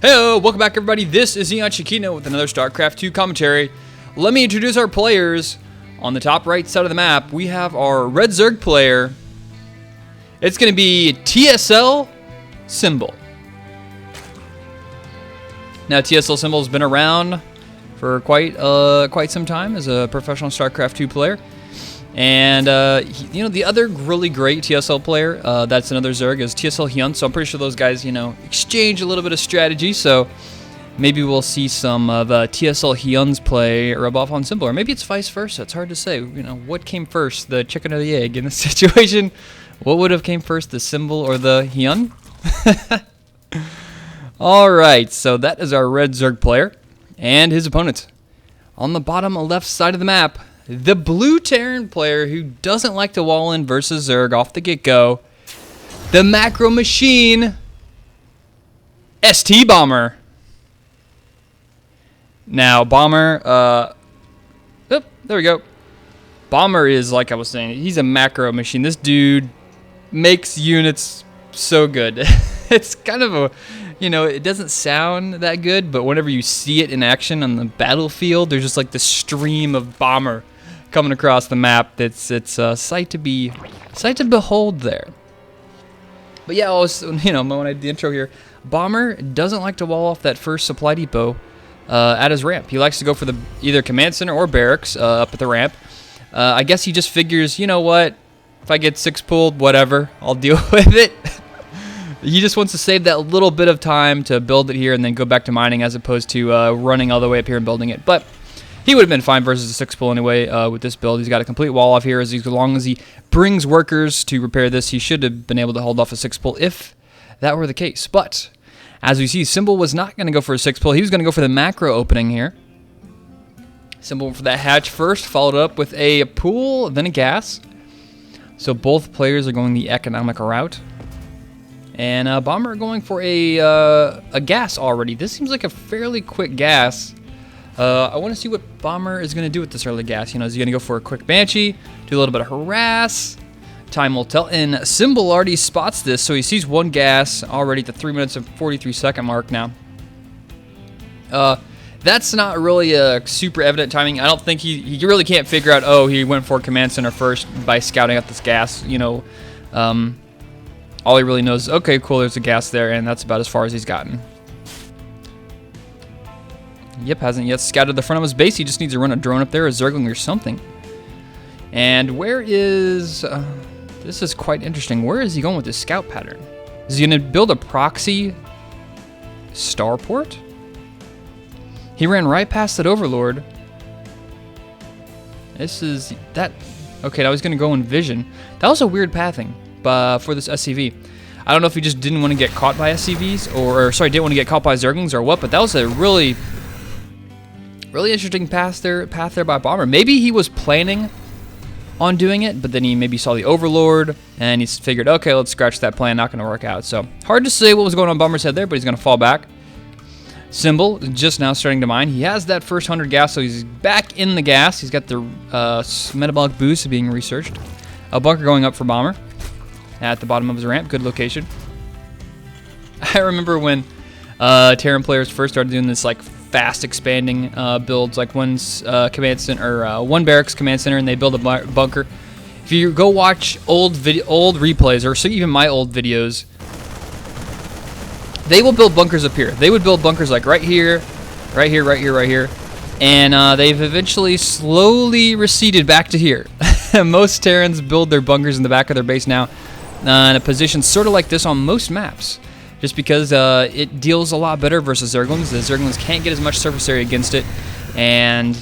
Hello, welcome back everybody. This is EonShiKeno with another StarCraft 2 commentary. Let me introduce our players. On the top right side of the map, we have our Red Zerg player. It's going to be TSL Symbol. Now, TSL Symbol has been around for quite some time as a professional StarCraft 2 player. And, you know, the other really great TSL player, that's another Zerg, is TSL EonShiKeno. So I'm pretty sure those guys, you know, exchange a little bit of strategy. So maybe we'll see some of TSL EonShiKeno's play rub off on Symbol. Or maybe it's vice versa. It's hard to say. You know, what came first, the chicken or the egg in this situation? What would have came first, the Symbol or the EonShiKeno? All right, so that is our Red Zerg player and his opponent. On the bottom left side of the map, the blue Terran player who doesn't like to wall in versus Zerg off the get-go. The macro machine, ST Bomber. Now, Bomber, there we go. Bomber is, like I was saying, he's a macro machine. This dude makes units so good. It's kind of a, you know, it doesn't sound that good, but whenever you see it in action on the battlefield, there's just like this stream of Bomber coming across the map. It's a sight to behold there. But yeah, I was, you know, when I did the intro here, Bomber doesn't like to wall off that first supply depot at his ramp. He likes to go for the either command center or barracks up at the ramp. I guess he just figures, you know what, if I get 6 pulled, whatever, I'll deal with it. He just wants to save that little bit of time to build it here and then go back to mining as opposed to running all the way up here and building it. But he would have been fine versus a 6 pull anyway with this build. He's got a complete wall off here. As long as he brings workers to repair this, he should have been able to hold off a 6 pull if that were the case. But as we see, Symbol was not going to go for a 6 pull. He was going to go for the macro opening here. Symbol for that hatch first, followed up with a pool, then a gas. So both players are going the economic route. And Bomber going for a gas already. This seems like a fairly quick gas. I want to see what Bomber is going to do with this early gas. You know, is he going to go for a quick Banshee, do a little bit of harass? Time will tell. And Symbol already spots this, so he sees one gas already at the 3 minutes and 43 second mark now. That's not really a super evident timing. I don't think he really can't figure out, oh, he went for command center first by scouting out this gas. You know, all he really knows is, okay, cool, there's a gas there, and that's about as far as he's gotten. Yep, hasn't yet scouted the front of his base. He just needs to run a drone up there, a Zergling or something. And where is... this is quite interesting. Where is he going with this scout pattern? Is he going to build a proxy starport? He ran right past that Overlord. This is... that... okay, now he's going to go in Vision. That was a weird pathing for this SCV. I don't know if he just didn't want to get caught by SCVs, or sorry, didn't want to get caught by Zerglings or what, but that was a really interesting path there by Bomber. Maybe he was planning on doing it, but then he maybe saw the Overlord, and he figured, okay, let's scratch that plan, not going to work out. So, hard to say what was going on Bomber's head there, but he's going to fall back. Symbol, just now starting to mine. He has that first 100 gas, so he's back in the gas. He's got the metabolic boost being researched. A bunker going up for Bomber at the bottom of his ramp. Good location. I remember when Terran players first started doing this, like, fast expanding builds, like one command center or one barracks command center, and they build a bunker. If you go watch old replays, or so even my old videos, they will build bunkers up here. They would build bunkers like right here, right here, right here, right here, and they've eventually slowly receded back to here. Most Terrans build their bunkers in the back of their base now in a position sort of like this on most maps. Just because it deals a lot better versus Zerglings. The Zerglings can't get as much surface area against it, and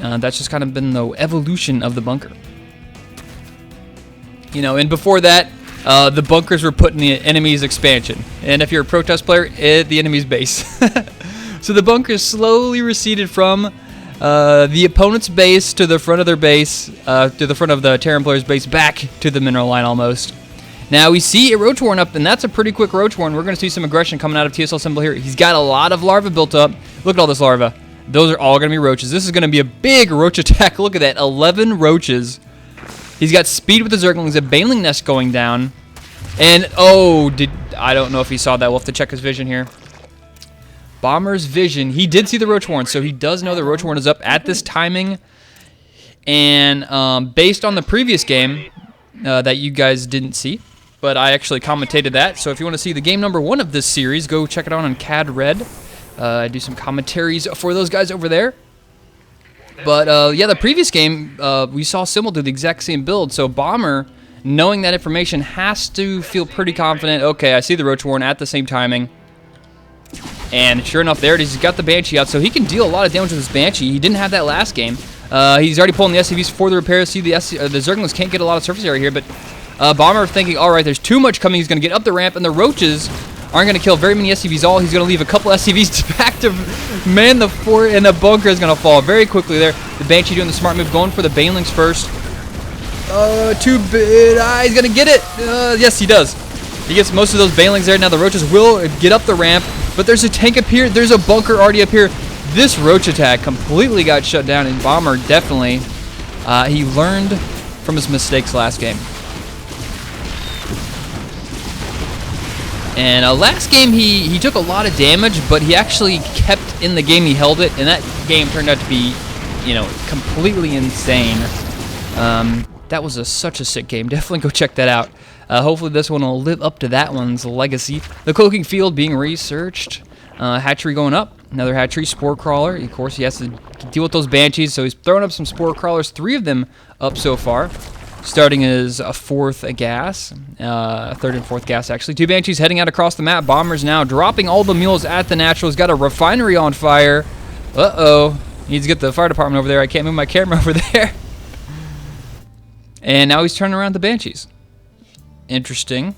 that's just kind of been the evolution of the bunker. You know, and before that, the bunkers were put in the enemy's expansion, and if you're a Protoss player, the enemy's base. So the bunkers slowly receded from the opponent's base to the front of their base, to the front of the Terran player's base, back to the mineral line almost. Now we see a Roach Warren up, and that's a pretty quick Roach Warren. We're going to see some aggression coming out of TSL Symbol here. He's got a lot of larvae built up. Look at all this larva. Those are all going to be roaches. This is going to be a big roach attack. Look at that, 11 roaches. He's got speed with the Zerglings, a Baneling Nest going down. And, oh, I don't know if he saw that. We'll have to check his vision here. Bomber's vision. He did see the Roach Warren, so he does know the Roach Warren is up at this timing. And based on the previous game that you guys didn't see, but I actually commentated that. So if you want to see the game number 1 of this series, go check it out on Cadred. I do some commentaries for those guys over there. But yeah, the previous game, we saw Symbol do the exact same build. So Bomber, knowing that information, has to feel pretty confident. Okay, I see the Roach Warren at the same timing. And sure enough, there it is. He's got the Banshee out, so he can deal a lot of damage with his Banshee. He didn't have that last game. He's already pulling the SCVs for the repairs. See, the Zerglings can't get a lot of surface area here, but Bomber thinking, all right, there's too much coming. He's going to get up the ramp, and the Roaches aren't going to kill very many SCVs all. He's going to leave a couple SCVs back to man the fort, and the bunker is going to fall very quickly there. The Banshee doing the smart move, going for the Banelings first. Too big. He's going to get it. Yes, he does. He gets most of those Banelings there. Now the Roaches will get up the ramp, but there's a tank up here. There's a bunker already up here. This Roach attack completely got shut down, and Bomber definitely, he learned from his mistakes last game. And last game, he took a lot of damage, but he actually kept in the game. He held it, and that game turned out to be, you know, completely insane. That was such a sick game. Definitely go check that out. Hopefully this one will live up to that one's legacy. The Cloaking Field being researched. Hatchery going up. Another hatchery. Spore Crawler. Of course, he has to deal with those Banshees, so he's throwing up some Spore Crawlers. 3 of them up so far. Starting as a 4th gas. 3rd and 4th gas, actually. 2 Banshees heading out across the map. Bombers now dropping all the mules at the natural. He's got a refinery on fire. Uh-oh. Needs to get the fire department over there. I can't move my camera over there. And now he's turning around the Banshees. Interesting.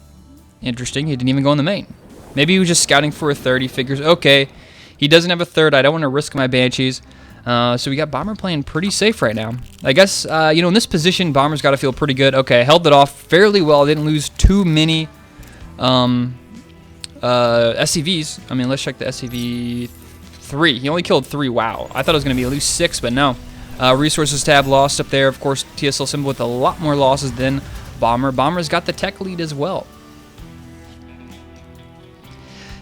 Interesting. He didn't even go in the main. Maybe he was just scouting for a 3rd. He figures, okay, he doesn't have a 3rd. I don't want to risk my Banshees. So we got Bomber playing pretty safe right now. I guess, you know, in this position, Bomber's got to feel pretty good. Okay, held it off fairly well. Didn't lose too many SCVs. I mean, let's check the SCV 3. He only killed 3. Wow. I thought it was going to be at least 6, but no. Resources tab lost up there. Of course, TSL Symbol with a lot more losses than Bomber. Bomber's got the tech lead as well.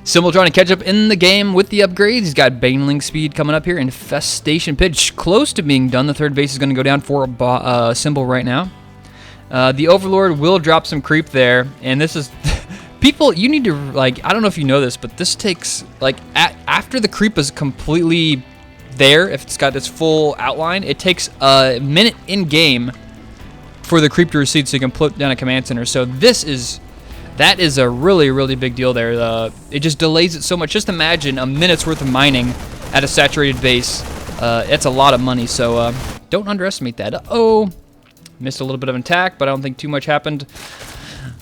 Symbol trying to catch up in the game with the upgrades. He's got Baneling speed coming up here. Infestation Pitch close to being done. The 3rd base is going to go down for Symbol right now. The Overlord will drop some creep there. And this is... people, you need to, like... I don't know if you know this, but this takes... Like, after the creep is completely there, if it's got its full outline, it takes a minute in-game for the creep to recede so you can put down a command center. So this is... That is a really, really big deal there. It just delays it so much. Just imagine a minute's worth of mining at a saturated base. It's a lot of money, so don't underestimate that. Uh-oh. Missed a little bit of an attack, but I don't think too much happened.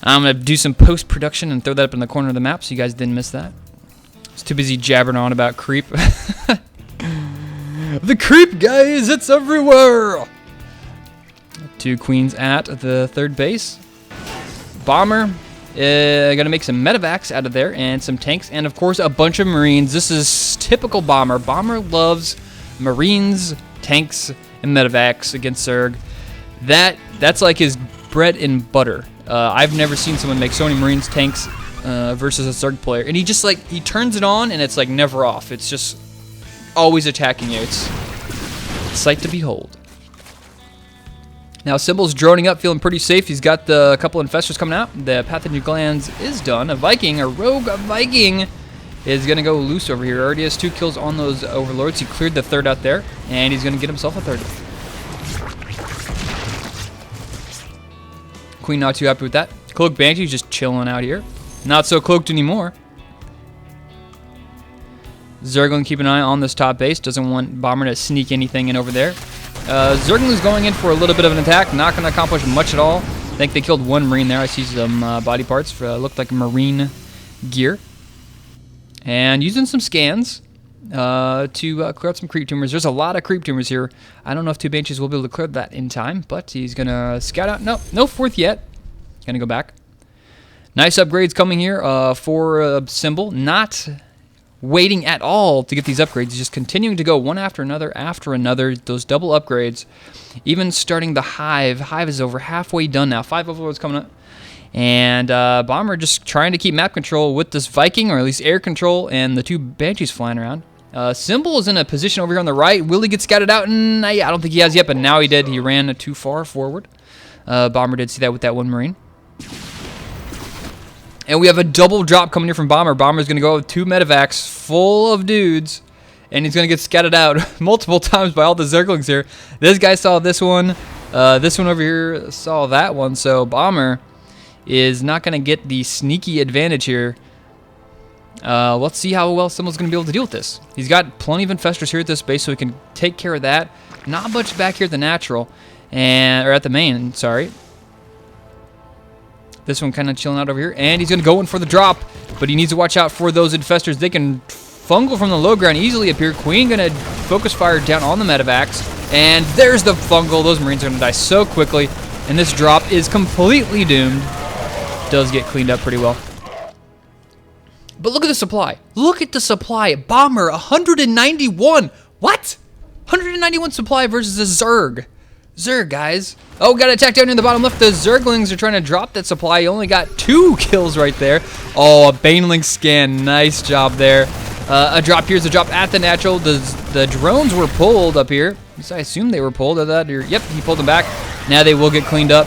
I'm going to do some post-production and throw that up in the corner of the map so you guys didn't miss that. I was too busy jabbering on about creep. The creep, guys! It's everywhere! 2 queens at the 3rd base. Bomber... gonna make some medevacs out of there and some tanks and of course a bunch of marines. This is typical Bomber. Bomber loves marines, tanks, and medevacs against Zerg. That's like his bread and butter. I've never seen someone make so many marines, tanks versus a Zerg player. And he just like he turns it on and it's like never off. It's just always attacking you. It's a sight to behold. Now, Symbol's droning up, feeling pretty safe. He's got a couple infestors coming out. The Pathogen Glands is done. A rogue Viking, is going to go loose over here. Already has 2 kills on those Overlords. He cleared the 3rd out there, and he's going to get himself a 3rd. Queen not too happy with that. Cloaked Banshee's just chilling out here. Not so cloaked anymore. Zerglin keep an eye on this top base. Doesn't want Bomber to sneak anything in over there. Zergling's going in for a little bit of an attack. Not going to accomplish much at all. I think they killed 1 Marine there. I see some body parts. Looked like Marine gear. And using some scans to clear out some creep tumors. There's a lot of creep tumors here. I don't know if 2 Banshees will be able to clear that in time, but he's going to scout out. No 4th yet. Going to go back. Nice upgrades coming here for Symbol. Not waiting at all to get these upgrades. He's just continuing to go one after another. Those double upgrades. Even starting the Hive. Hive is over halfway done now. 5 Overlords coming up. And Bomber just trying to keep map control with this Viking, or at least air control, and the 2 Banshees flying around. Symbol is in a position over here on the right. Will he get scouted out? I don't think he has yet, but now he did. He ran too far forward. Bomber did see that with that 1 Marine. And we have a double drop coming here from Bomber. Bomber's going to go with 2 medevacs full of dudes. And he's going to get scattered out multiple times by all the Zerglings here. This guy saw this one. This one over here saw that one. So Bomber is not going to get the sneaky advantage here. Let's see how well Symbol's going to be able to deal with this. He's got plenty of infestors here at this base, so he can take care of that. Not much back here at the natural. Or at the main, sorry. This one kind of chilling out over here. And he's going to go in for the drop. But he needs to watch out for those infestors. They can fungal from the low ground easily up here. Queen going to focus fire down on the medevacs. And there's the fungal. Those Marines are going to die so quickly. And this drop is completely doomed. Does get cleaned up pretty well. But look at the supply. Look at the supply. Bomber, 191. What? 191 supply versus a Zerg. Zerg, guys. Oh, got attacked down in the bottom left. The Zerglings are trying to drop that supply. He only got 2 kills right there. Oh, a Baneling scan. Nice job there. A drop here's a drop at the natural. The drones were pulled up here. At least I assume they were pulled. Yep, he pulled them back. Now they will get cleaned up.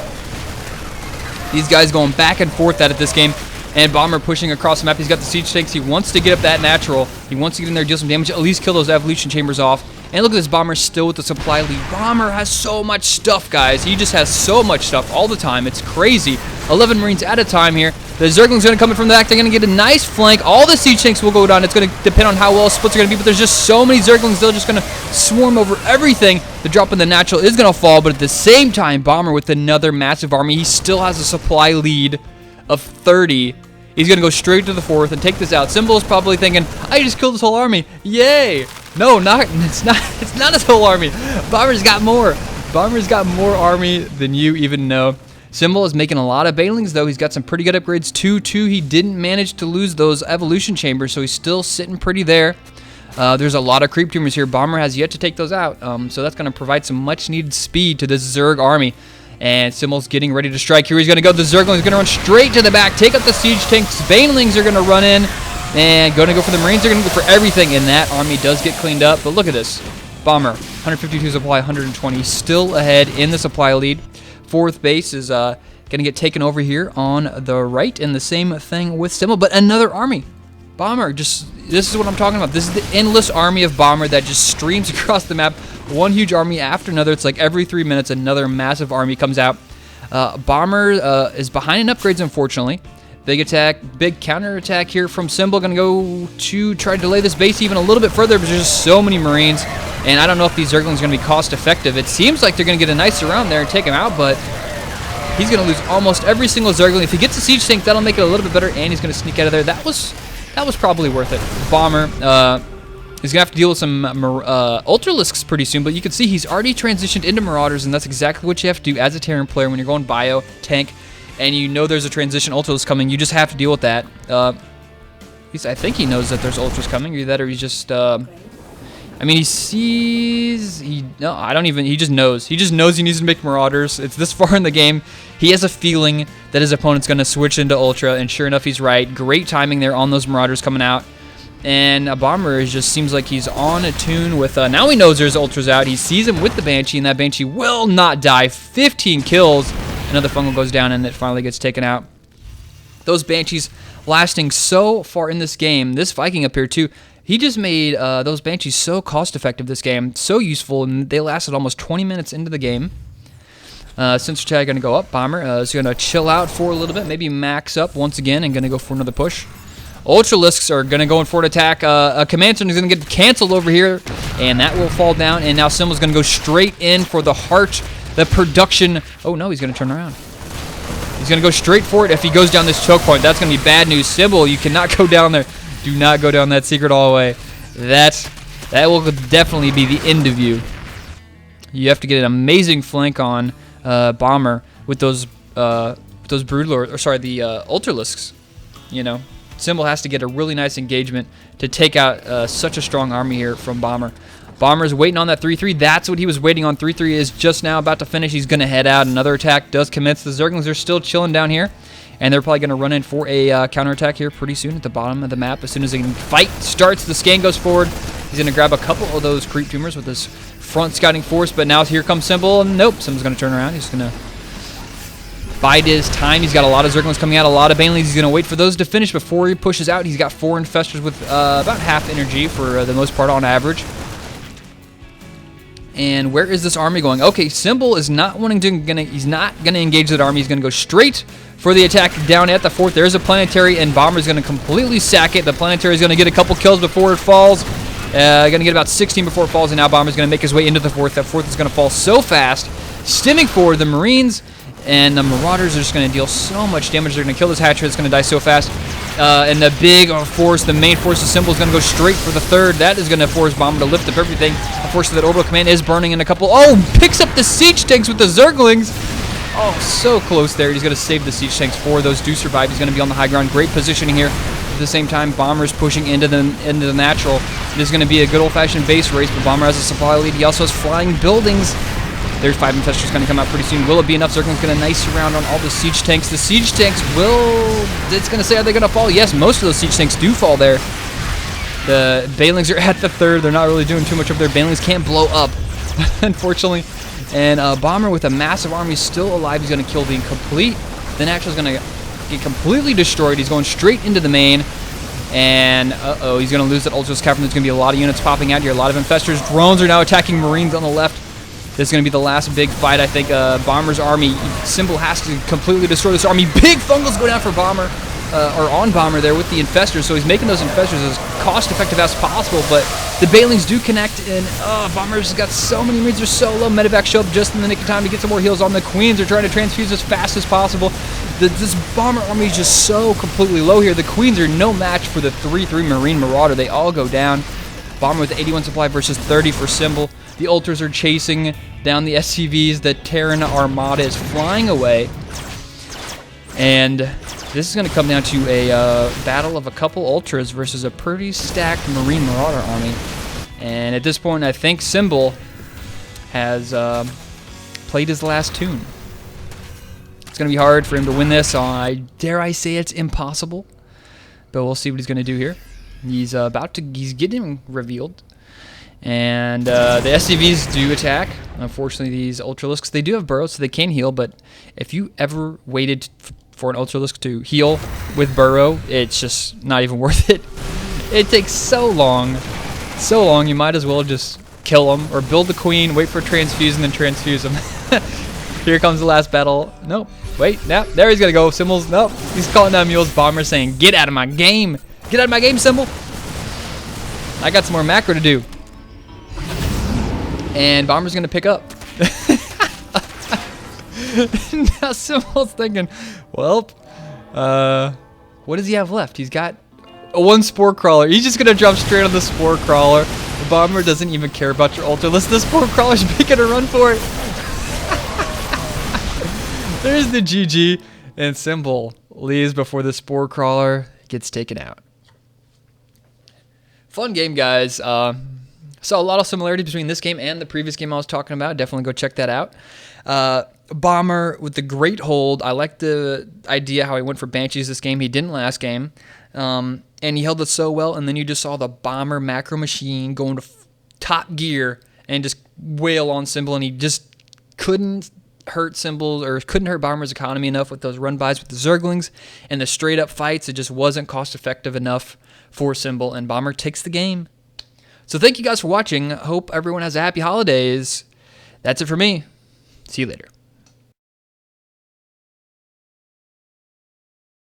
These guys going back and forth at it this game. And Bomber pushing across the map. He's got the siege tanks. He wants to get up that natural. He wants to get in there, deal some damage, at least kill those evolution chambers off. And look at this Bomber still with the supply lead. Bomber has so much stuff, guys. He just has so much stuff all the time. It's crazy. 11 Marines at a time here. The Zerglings going to come in from the back. They're going to get a nice flank. All the siege tanks will go down. It's going to depend on how well splits are going to be, but there's just so many Zerglings. They're just going to swarm over everything. The drop in the natural is going to fall, but at the same time, Bomber with another massive army. He still has a supply lead of 30. He's going to go straight to the 4th and take this out. Symbol is probably thinking, I just killed this whole army. Yay. No, it's not his whole army. Bomber's got more. Bomber's got more army than you even know. Symbol is making a lot of Banelings, though. He's got some pretty good upgrades. 2-2. He didn't manage to lose those evolution chambers, so he's still sitting pretty there. There's a lot of creep tumors here. Bomber has yet to take those out, so that's going to provide some much-needed speed to this Zerg army. And Symbol's getting ready to strike. Here he's going to go. The Zerglings are going to run straight to the back, take out the siege tanks. Banelings are going to run in and going to go for the Marines. They're going to go for everything, and that army does get cleaned up. But look at this. Bomber, 152 supply, 120. Still ahead in the supply lead. 4th base is going to get taken over here on the right, and the same thing with Symbol. But another army. Bomber, this is what I'm talking about. This is the endless army of Bomber that just streams across the map. One huge army after another. It's like every 3 minutes, another massive army comes out. Bomber is behind in upgrades, unfortunately. Big attack, big counter attack here from Symbol. Going to go to try to delay this base even a little bit further, but there's just so many Marines. And I don't know if these Zerglings are going to be cost effective. It seems like they're going to get a nice surround there and take him out, but he's going to lose almost every single Zergling. If he gets a siege tank, that'll make it a little bit better, and he's going to sneak out of there. That was probably worth it. Bomber he's going to have to deal with some Ultralisks pretty soon, but you can see he's already transitioned into Marauders, and that's exactly what you have to do as a Terran player when you're going bio, tank, and you know there's a transition Ultralisk coming. You just have to deal with that. At least I think he knows that there's Ultras coming, or that, or he's just... I mean, he sees... he just knows. He just knows he needs to make Marauders. It's this far in the game. He has a feeling that his opponent's going to switch into Ultra, and sure enough, he's right. Great timing there on those Marauders coming out. And a Bomber just seems like he's on a tune with... now he knows there's Ultras out. He sees him with the Banshee, and that Banshee will not die. 15 kills. Another fungal goes down, and it finally gets taken out. Those Banshees lasting so far in this game. This Viking up here, too. He just made those Banshees so cost-effective this game. So useful, and they lasted almost 20 minutes into the game. Sensor tag going to go up. Bomber is going to chill out for a little bit. Maybe max up once again and going to go for another push. Ultralisks are going to go in for an attack. A command center is going to get canceled over here, and that will fall down. And now Symbol's going to go straight in for the heart, the production. Oh, no, he's going to turn around. He's going to go straight for it. If he goes down this choke point, that's going to be bad news. Symbol, you cannot go down there. Do not go down that secret hallway. That will definitely be the end of you. You have to get an amazing flank on Bomber with those Broodlord, or sorry, the Ultralisks. You know, Symbol has to get a really nice engagement to take out such a strong army here from Bomber. Bomber's waiting on that 3-3. That's what he was waiting on. 3-3 is just now about to finish. He's going to head out. Another attack does commence. The Zerglings are still chilling down here. And they're probably going to run in for a counterattack here pretty soon at the bottom of the map. As soon as the fight starts, the scan goes forward. He's going to grab a couple of those creep tumors with his front scouting force. But now here comes Symbol. Nope, Symbol's going to turn around. He's going to bide his time. He's got a lot of Zerglings coming out, a lot of Banelings. He's going to wait for those to finish before he pushes out. He's got 4 Infestors with about half energy for the most part on average. And where is this army going? Okay, Symbol is not wanting to. He's not gonna engage that army. He's gonna go straight for the attack down at the fort. There's a planetary, and Bomber's gonna completely sack it. The planetary is gonna get a couple kills before it falls. Gonna get about 16 before it falls, and now Bomber's gonna make his way into the fort. That fort is gonna fall so fast, stemming forward the Marines. And the Marauders are just going to deal so much damage. They're going to kill this hatchery. It's going to die so fast. And the big force, the main force of Symbol, is going to go straight for the third. That is going to force Bomber to lift up everything. Unfortunately, that orbital command is burning in a couple. Oh, picks up the siege tanks with the Zerglings. Oh, so close there. He's going to save the siege tanks. 4 of those do survive. He's going to be on the high ground. Great positioning here. At the same time, Bomber's pushing into the natural. This is going to be a good old-fashioned base race, but Bomber has a supply lead. He also has flying buildings. There's 5 Infestors going to come out pretty soon. Will it be enough? Zergling's going to nice around on all the siege tanks. The siege tanks will... It's going to say, are they going to fall? Yes, most of those siege tanks do fall there. The Banelings are at the third. They're not really doing too much of their Banelings. Can't blow up, unfortunately. And Bomber with a massive army still alive. He's going to kill the incomplete. The Natural's going to get completely destroyed. He's going straight into the main. And, he's going to lose that Ultras Cavern. There's going to be a lot of units popping out here. A lot of Infestors. Drones are now attacking Marines on the left. This is going to be the last big fight, I think. Bomber's army, Symbol has to completely destroy this army. Big fungals go down for Bomber, or on Bomber there with the Infestors. So he's making those Infestors as cost-effective as possible. But the Banelings do connect, and Bomber's got so many Marines. They're so low. Medevacs show up just in the nick of time to get some more heals on. The Queens are trying to transfuse as fast as possible. This Bomber army is just so completely low here. The Queens are no match for the 3-3 Marine Marauder. They all go down. Bomber with 81 supply versus 30 for Symbol. The Ultras are chasing down the SCVs. The Terran Armada is flying away. And this is going to come down to a battle of a couple Ultras versus a pretty stacked Marine Marauder army. And at this point, I think Symbol has played his last tune. It's going to be hard for him to win this. Dare I say it's impossible. But we'll see what he's going to do here. He's getting revealed. And the SCVs do attack. Unfortunately, these Ultralisks, they do have burrows, so they can heal. But if you ever waited for an Ultralisk to heal with burrow, it's just not even worth it. It takes so long. So long, you might as well just kill them. Or build the Queen, wait for a transfuse, and then transfuse them. Here comes the last battle. Nope. Wait, now there he's going to go. Symbols, nope. He's calling down mules. Bomber saying, get out of my game. Get out of my game, Symbol. I got some more macro to do. And Bomber's going to pick up. Now Symbol's thinking, well, what does he have left? He's got one Spore Crawler. He's just going to jump straight on the Spore Crawler. The Bomber doesn't even care about your Ultra. Listen, the Spore Crawler's making a run for it. There's the GG. And Symbol leaves before the Spore Crawler gets taken out. Fun game, guys. Saw a lot of similarity between this game and the previous game I was talking about. Definitely go check that out. Bomber with the great hold. I like the idea how he went for Banshees this game. He didn't last game. And he held it so well. And then you just saw the Bomber macro machine going to top gear and just wail on Symbol. And he just couldn't hurt Symbol, or couldn't hurt Bomber's economy enough with those run-bys with the Zerglings. And the straight-up fights, it just wasn't cost-effective enough for Symbol. And Bomber takes the game. So thank you guys for watching. Hope everyone has a happy holidays. That's it for me. See you later.